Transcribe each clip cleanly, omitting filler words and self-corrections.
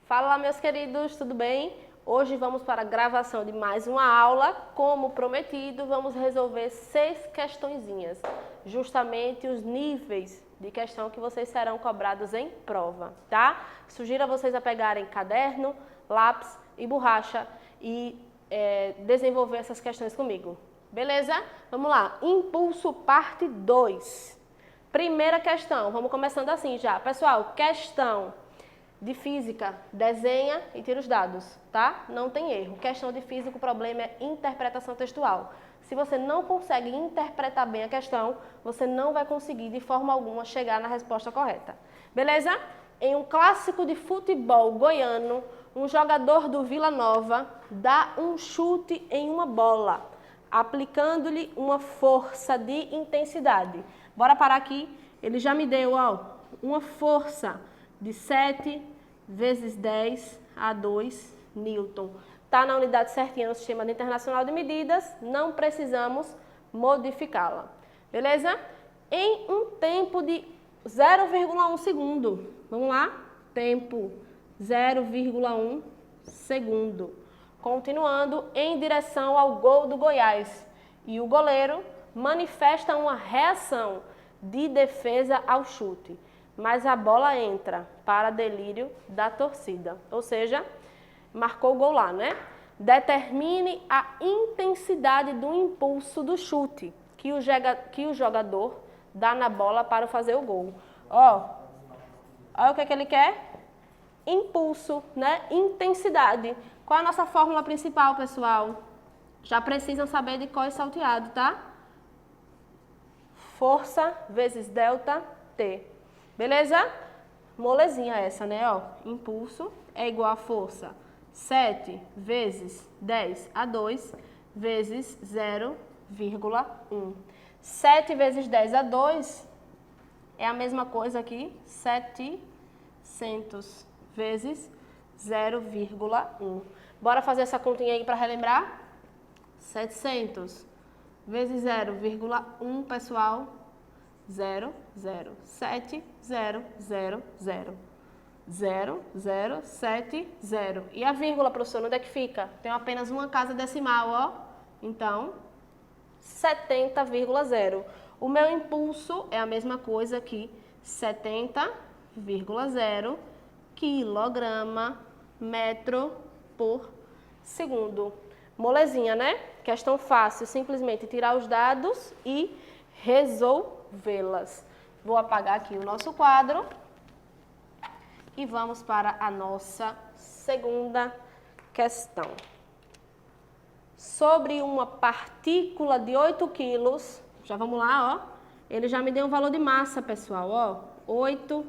Fala, meus queridos, tudo bem? Hoje vamos para a gravação de mais uma aula. Como prometido, vamos resolver 6 questõezinhas, justamente os níveis de questão que vocês serão cobrados em prova, tá? Sugiro a vocês a pegarem caderno, lápis e borracha e desenvolver essas questões comigo, beleza? Vamos lá, impulso parte 2. Primeira questão, vamos começando assim já. Pessoal, questão de física, desenha e tira os dados, tá? Não tem erro. Questão de física, o problema é interpretação textual. Se você não consegue interpretar bem a questão, você não vai conseguir de forma alguma chegar na resposta correta. Beleza? Em um clássico de futebol goiano, um jogador do Vila Nova dá um chute em uma bola, aplicando-lhe uma força de intensidade. Bora parar aqui. Ele já me deu, ó, uma força de 7 vezes 10 a 2 Newton. Está na unidade certinha no Sistema Internacional de Medidas, não precisamos modificá-la. Beleza? Em um tempo de 0,1 segundo. Vamos lá? Tempo 0,1 segundo. Continuando em direção ao gol do Goiás. E o goleiro manifesta uma reação de defesa ao chute, mas a bola entra para delírio da torcida, ou seja, marcou o gol lá, né? Determine a intensidade do impulso do chute que o jogador dá na bola para fazer o gol. Ó, olha o que ele quer? Impulso, né? Intensidade. Qual é a nossa fórmula principal, pessoal? Já precisam saber de qual é salteado, tá? Força vezes delta T. Beleza? Molezinha essa, né? Ó, impulso é igual a força 7 vezes 10 a 2 vezes 0,1. 7 vezes 10 a 2 é a mesma coisa aqui, 700 vezes 0,1. Bora fazer essa continha aí para relembrar? 700 vezes 0,1, pessoal. 0, 0, 7, 0, 0, 0, 0, 0, 7, 0. E a vírgula, professor, onde é que fica? Tem apenas uma casa decimal, ó. Então, 70,0. O meu impulso é a mesma coisa aqui, 70,0 quilograma metro por segundo. Molezinha, né? Questão fácil, simplesmente tirar os dados e resolvê-las. Vou apagar aqui o nosso quadro e vamos para a nossa segunda questão. Sobre uma partícula de 8 quilos, já vamos lá, ó. Ele já me deu um valor de massa, pessoal, ó. 8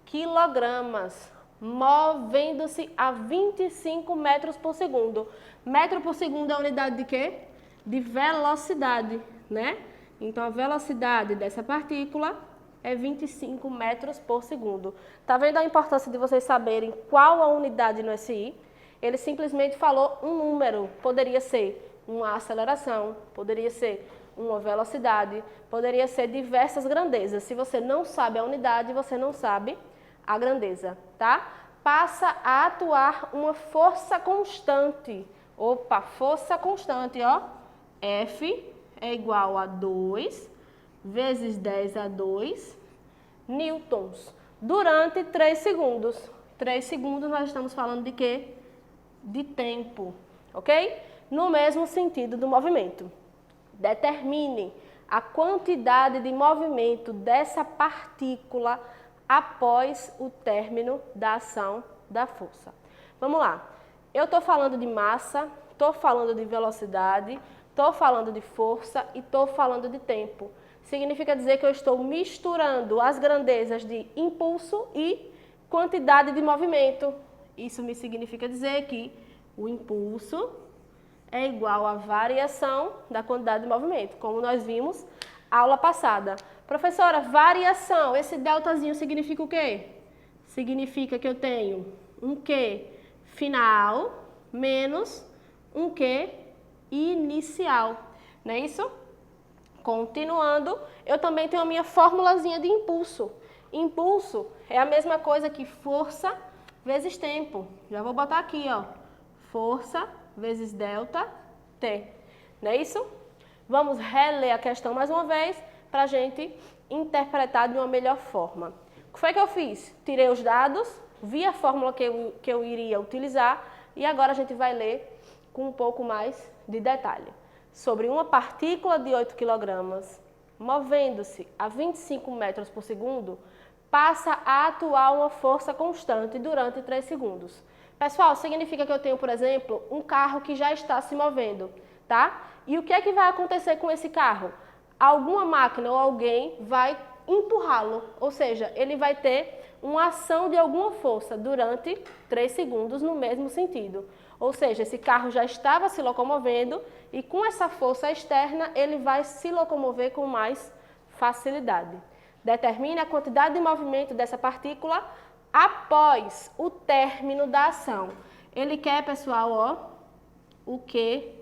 quilogramas, movendo-se a 25 metros por segundo. Metro por segundo é a unidade de quê? De velocidade, né? Então, a velocidade dessa partícula é 25 metros por segundo. Tá vendo a importância de vocês saberem qual a unidade no SI? Ele simplesmente falou um número. Poderia ser uma aceleração, poderia ser uma velocidade, poderia ser diversas grandezas. Se você não sabe a unidade, você não sabe a grandeza, tá? Passa a atuar uma força constante. Opa, força constante, ó. F é igual a 2 vezes 10 a 2 newtons durante 3 segundos. 3 segundos nós estamos falando de quê? De tempo, ok? No mesmo sentido do movimento. Determine a quantidade de movimento dessa partícula após o término da ação da força. Vamos lá. Eu estou falando de massa, estou falando de velocidade, estou falando de força e estou falando de tempo. Significa dizer que eu estou misturando as grandezas de impulso e quantidade de movimento. Isso me significa dizer que o impulso é igual à variação da quantidade de movimento, como nós vimos aula passada. Professora, variação, esse deltazinho significa o quê? Significa que eu tenho um Q final menos um Q inicial, não é isso? Continuando, eu também tenho a minha formulazinha de impulso. Impulso é a mesma coisa que força vezes tempo. Já vou botar aqui, ó. Força vezes delta T. Não é isso? Vamos reler a questão mais uma vez para a gente interpretar de uma melhor forma. O que foi que eu fiz? Tirei os dados, vi a fórmula que eu iria utilizar e agora a gente vai ler com um pouco mais de detalhe. Sobre uma partícula de 8 kg, movendo-se a 25 metros por segundo, passa a atuar uma força constante durante 3 segundos. Pessoal, significa que eu tenho, por exemplo, um carro que já está se movendo, tá? E o que é que vai acontecer com esse carro? Alguma máquina ou alguém vai empurrá-lo, ou seja, ele vai ter uma ação de alguma força durante 3 segundos no mesmo sentido. Ou seja, esse carro já estava se locomovendo e com essa força externa ele vai se locomover com mais facilidade. Determine a quantidade de movimento dessa partícula após o término da ação. Ele quer, pessoal, ó, o Q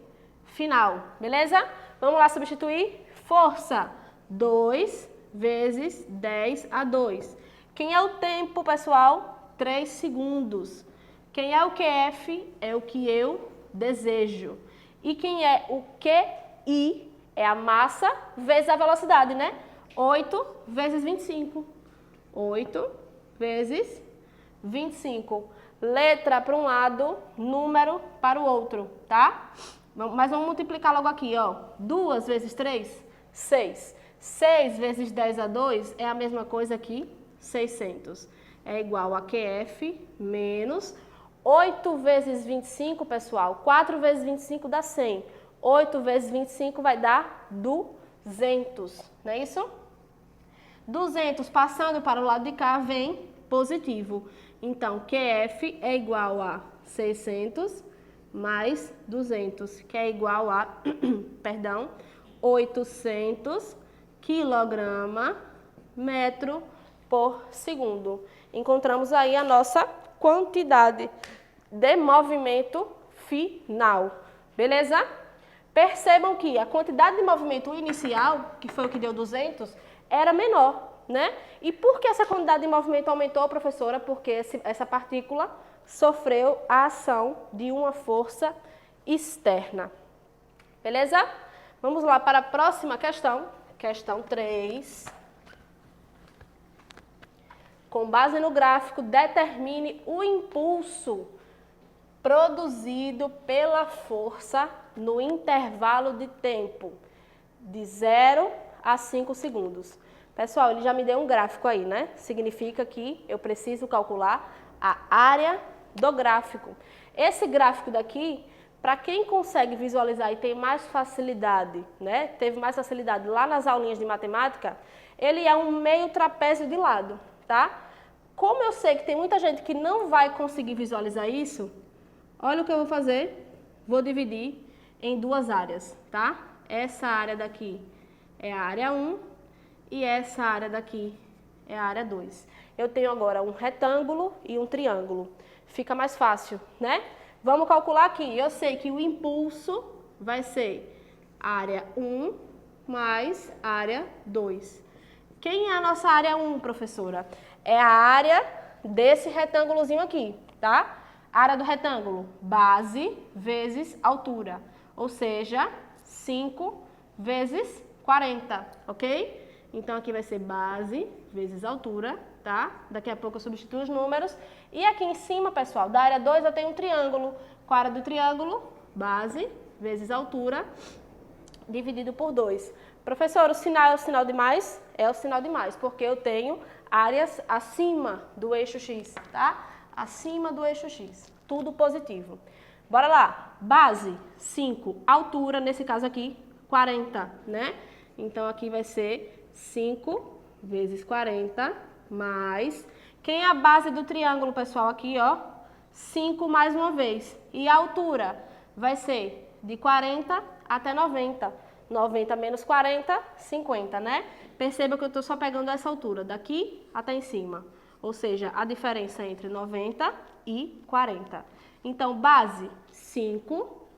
final, beleza? Vamos lá substituir? Força, 2 vezes 10 a 2. Quem é o tempo, pessoal? 3 segundos. Quem é o QF? É o que eu desejo. E quem é o QI? É a massa vezes a velocidade, né? 8 vezes 25. 8 vezes 25. Letra para um lado, número para o outro, tá? Mas vamos multiplicar logo aqui, ó. 2 vezes 3, 6. 6 vezes 10 a 2 é a mesma coisa que 600. É igual a QF menos 8 vezes 25, pessoal. 4 vezes 25 dá 100. 8 vezes 25 vai dar 200, não é isso? 200 passando para o lado de cá vem positivo. Então, QF é igual a 600 mais 200, que é igual a, perdão, 800 quilograma metro por segundo. Encontramos aí a nossa quantidade de movimento final, beleza? Percebam que a quantidade de movimento inicial, que foi o que deu 200, era menor, né? E por que essa quantidade de movimento aumentou, professora? Porque essa partícula sofreu a ação de uma força externa. Beleza? Vamos lá para a próxima questão. Questão 3. Com base no gráfico, determine o impulso produzido pela força no intervalo de tempo de 0 a 5 segundos. Pessoal, ele já me deu um gráfico aí, né? Significa que eu preciso calcular a área do gráfico. Esse gráfico daqui, para quem consegue visualizar e tem mais facilidade, né? Teve mais facilidade lá nas aulinhas de matemática, ele é um meio trapézio de lado, tá? Como eu sei que tem muita gente que não vai conseguir visualizar isso, olha o que eu vou fazer. Vou dividir em duas áreas, tá? Essa área daqui é a área 1 e essa área daqui é a área 2. Eu tenho agora um retângulo e um triângulo. Fica mais fácil, né? Vamos calcular aqui. Eu sei que o impulso vai ser área 1 mais área 2. Quem é a nossa área 1, professora? É a área desse retângulozinho aqui, tá? Área do retângulo, base vezes altura. Ou seja, 5 vezes 40, ok? Então, aqui vai ser base vezes altura, tá? Daqui a pouco eu substituo os números. E aqui em cima, pessoal, da área 2 eu tenho um triângulo. Com a área do triângulo, base vezes altura, dividido por 2. Professor, o sinal é o sinal de mais? É o sinal de mais, porque eu tenho áreas acima do eixo X, tá? Acima do eixo X. Tudo positivo. Bora lá. Base, 5. Altura, nesse caso aqui, 40, né? Então, aqui vai ser 5 vezes 40 mais... Quem é a base do triângulo, pessoal? Aqui, ó. 5 mais uma vez. E a altura vai ser de 40 até 90. 90 menos 40, 50, né? Perceba que eu estou só pegando essa altura, daqui até em cima. Ou seja, a diferença entre 90 e 40. Então, base, 5.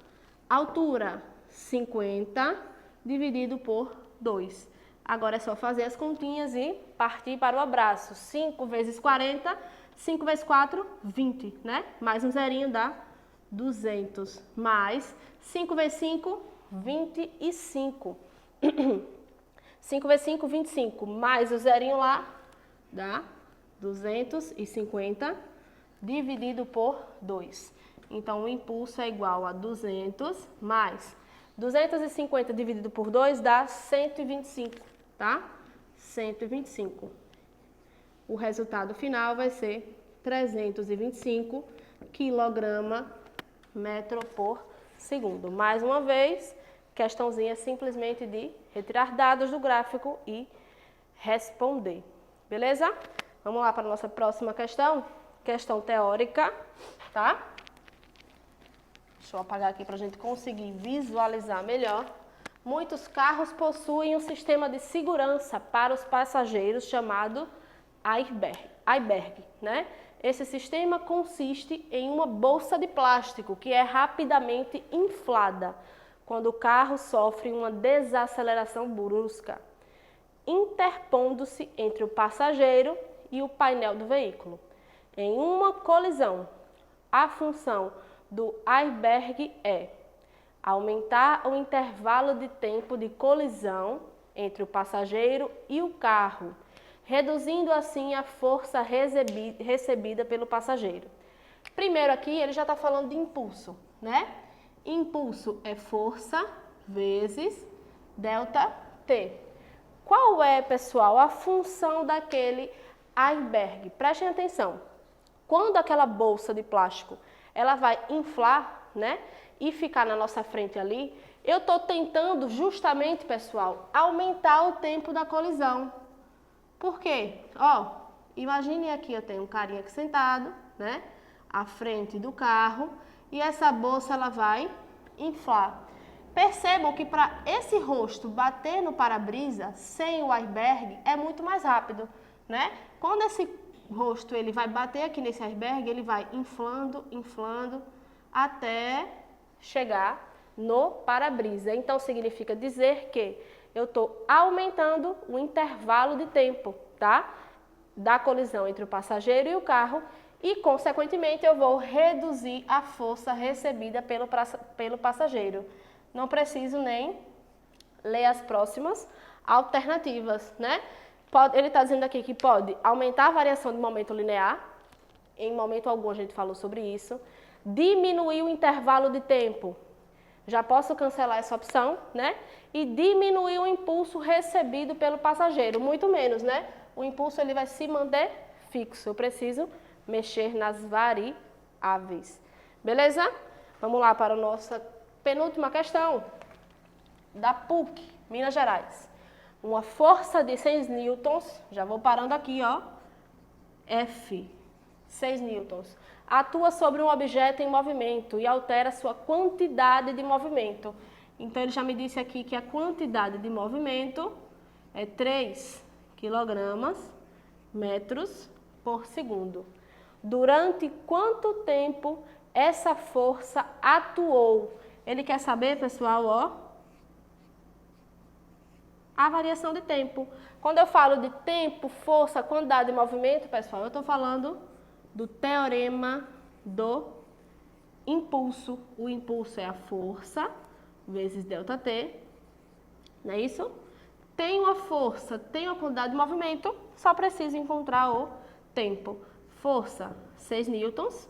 Altura, 50 dividido por 2. Agora é só fazer as continhas e partir para o abraço. 5 vezes 40, 5 vezes 4, 20, né? Mais um zerinho dá 200. Mais 5 vezes 5, 25. 5 vezes 5, 25. Mais o zerinho lá dá 250 dividido por 2. Então, o impulso é igual a 200 mais 250 dividido por 2 dá 125, tá? 125. O resultado final vai ser 325 kg/metro por segundo. Mais uma vez, questãozinha simplesmente de retirar dados do gráfico e responder. Beleza? Vamos lá para a nossa próxima questão. Questão teórica, tá? Deixa eu apagar aqui para a gente conseguir visualizar melhor. Muitos carros possuem um sistema de segurança para os passageiros chamado airbag, né? Esse sistema consiste em uma bolsa de plástico que é rapidamente inflada quando o carro sofre uma desaceleração brusca, interpondo-se entre o passageiro e o painel do veículo. Em uma colisão, a função do airbag é aumentar o intervalo de tempo de colisão entre o passageiro e o carro, reduzindo assim a força recebida pelo passageiro. Primeiro aqui ele já está falando de impulso, né? Impulso é força vezes ΔT. Qual é, pessoal, a função daquele airbag? Prestem atenção. Quando aquela bolsa de plástico ela vai inflar, né, e ficar na nossa frente ali, eu estou tentando justamente, pessoal, aumentar o tempo da colisão. Por quê? Ó, imagine aqui, eu tenho um carinha aqui sentado, né, à frente do carro, e essa bolsa ela vai inflar. Percebam que para esse rosto bater no para-brisa sem o airbag é muito mais rápido, né? Quando esse rosto ele vai bater aqui nesse airbag, ele vai inflando, inflando, até chegar no para-brisa. Então, significa dizer que eu estou aumentando o intervalo de tempo, tá? Da colisão entre o passageiro e o carro e, consequentemente, eu vou reduzir a força recebida pelo passageiro. Não preciso nem ler as próximas alternativas, né? Ele está dizendo aqui que pode aumentar a variação de momento linear, em momento algum a gente falou sobre isso, diminuir o intervalo de tempo, já posso cancelar essa opção, né? E diminuir o impulso recebido pelo passageiro, muito menos, né? O impulso ele vai se manter fixo, eu preciso mexer nas variáveis. Beleza? Vamos lá para a nossa penúltima questão, da PUC, Minas Gerais. Uma força de 6 newtons, já vou parando aqui, ó, F, 6 newtons, atua sobre um objeto em movimento e altera sua quantidade de movimento. Então, ele já me disse aqui que a quantidade de movimento é 3 kg/metros por segundo. Durante quanto tempo essa força atuou? Ele quer saber, pessoal, ó, a variação de tempo. Quando eu falo de tempo, força, quantidade de movimento, pessoal, eu estou falando do teorema do impulso. O impulso é a força vezes ΔT, não é isso? Tenho a força, tenho a quantidade de movimento, só preciso encontrar o tempo. Força, 6 newtons,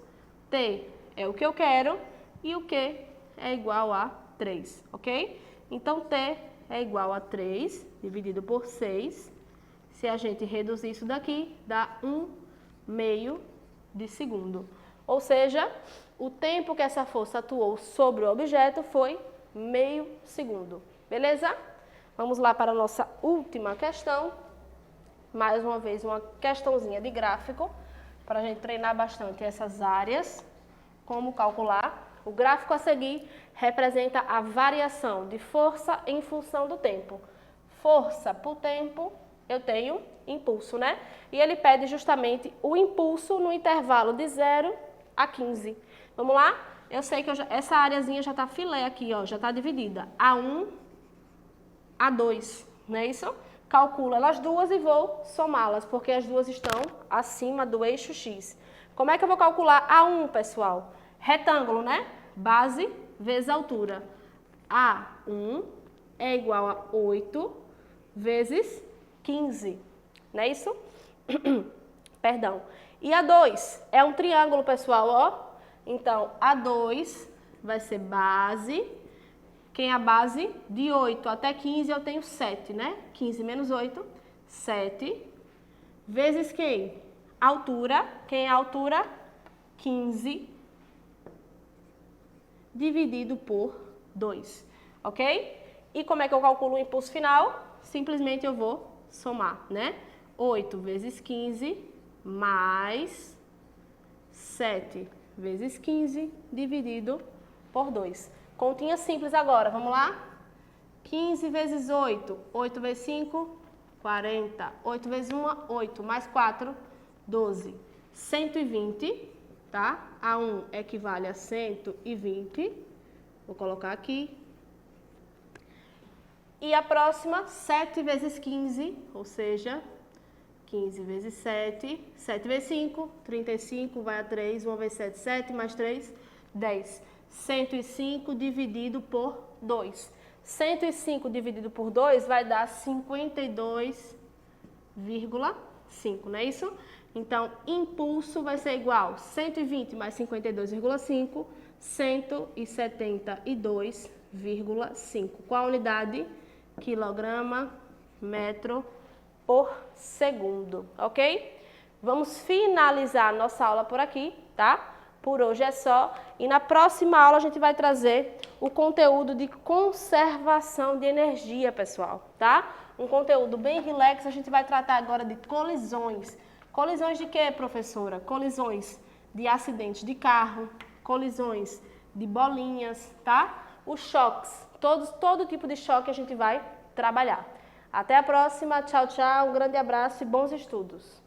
T é o que eu quero e o Q é igual a 3, ok? Então, T é igual a 3 dividido por 6. Se a gente reduzir isso daqui, dá 1/2 de segundo. Ou seja, o tempo que essa força atuou sobre o objeto foi meio segundo. Beleza? Vamos lá para a nossa última questão. Mais uma vez, uma questãozinha de gráfico, para a gente treinar bastante essas áreas. Como calcular? O gráfico a seguir representa a variação de força em função do tempo. Força por tempo, eu tenho impulso, né? E ele pede justamente o impulso no intervalo de 0 a 15. Vamos lá? eu sei que essa areazinha já está filé aqui, ó, já está dividida. A1, A2, não é isso? Calculo elas duas e vou somá-las, porque as duas estão acima do eixo X. Como é que eu vou calcular A1, pessoal? Retângulo, né? Base vezes altura. A1 é igual a 8 vezes 15, não é isso? Perdão. E A2 é um triângulo, pessoal, ó. Então, A2 vai ser base. Quem é a base? De 8 até 15 eu tenho 7, né? 15 menos 8, 7. Vezes quem? Altura. Quem é a altura? 15. Dividido por 2, ok? E como é que eu calculo o impulso final? Simplesmente eu vou somar, né? 8 vezes 15 mais 7 vezes 15 dividido por 2. Continha simples agora, vamos lá? 15 vezes 8, 8 vezes 5, 40. 8 vezes 1, 8, mais 4, 12. 120, tá? A1 equivale a 120. Vou colocar aqui. E a próxima, 7 vezes 15, ou seja, 15 vezes 7, 7 vezes 5, 35, vai a 3, 1 vezes 7, 7, mais 3, 10. 105 dividido por 2. 105 dividido por 2 vai dar 52,5, não é isso? Então, impulso vai ser igual a 120 mais 52,5, 172,5. Qual a unidade? Quilograma, metro por segundo, ok? Vamos finalizar nossa aula por aqui, tá? Por hoje é só. E na próxima aula a gente vai trazer o conteúdo de conservação de energia, pessoal, tá? Um conteúdo bem relax. A gente vai tratar agora de colisões. Colisões de quê, professora? Colisões de acidentes de carro, colisões de bolinhas, tá? Os choques, todo tipo de choque a gente vai trabalhar. Até a próxima. Tchau, tchau. Um grande abraço e bons estudos.